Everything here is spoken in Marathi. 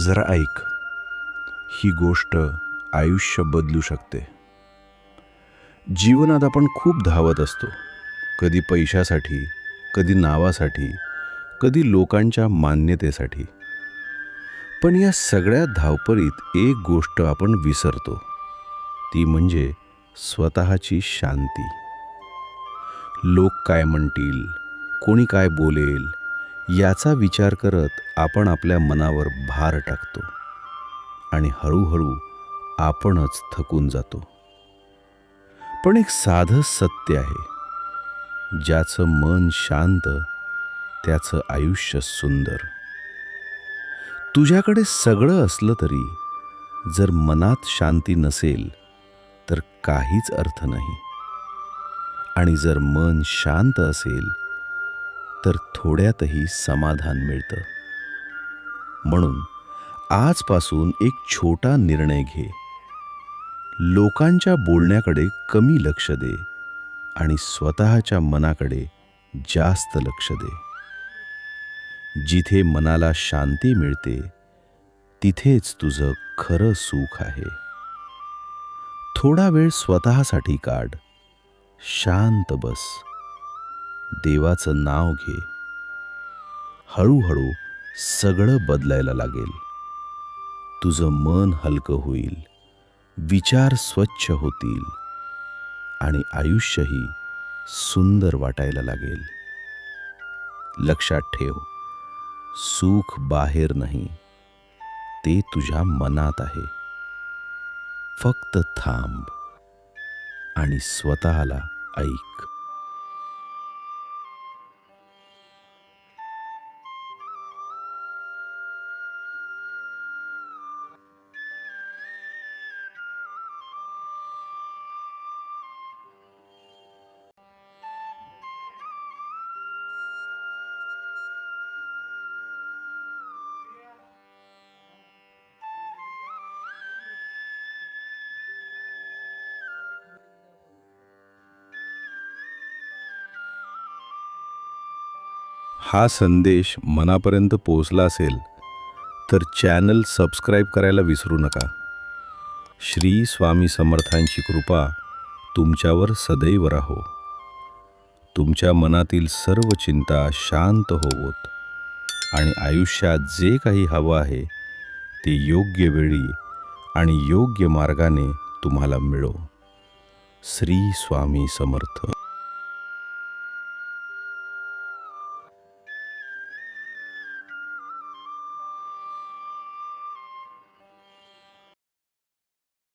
जरा ऐक, ही गोष्ट आयुष्य बदलू शकते. जीवनात आपण खूप धावत असतो, कधी पैशासाठी, कधी नावासाठी, कधी लोकांच्या मान्यतेसाठी. पण या सगळ्या धावपळीत एक गोष्ट आपण विसरतो, ती म्हणजे स्वतःची शांती. लोक काय म्हणतील, कोणी काय बोलेल, याचा विचार करत आपण आपल्या मनावर भार टाकतो आणि हळूहळू आपणच थकून जातो. पण एक साधं सत्य आहे, ज्याचं मन शांत त्याचं आयुष्य सुंदर. तुझ्याकडे सगळं असलं तरी जर मनात शांती नसेल तर काहीच अर्थ नाही. आणि जर मन शांत असेल तर थोड्यातही समाधान मिळतं. म्हणून आजपासून एक छोटा निर्णय घे. लोकांच्या बोलण्याकडे कमी लक्ष दे आणि स्वतःच्या मनाकडे जास्त लक्ष दे. जिथे मनाला शांती मिळते तिथेच तुझं खरं सुख आहे. थोडा वेळ स्वतःसाठी काढ, शांत बस, देवाचं नाव घे. हळूहळू सगळं बदलायला लागेल. तुझं मन हलकं होईल, विचार स्वच्छ होतील आणि आयुष्यही सुंदर वाटायला लागेल. लक्षात ठेव, सुख बाहेर नाही, ते तुझ्या मनात आहे. फक्त थांब आणि स्वतःला ऐक. हा संदेश मनापर्यंत पोहोचला असेल तर चॅनल सबस्क्राईब करायला विसरू नका. श्री स्वामी समर्थांची कृपा तुमच्यावर सदैव राहो. तुमच्या मनातील सर्व चिंता शांत होवोत आणि आयुष्यात जे काही हवं आहे ते योग्य वेळी आणि योग्य मार्गाने तुम्हाला मिळो. श्री स्वामी समर्थ.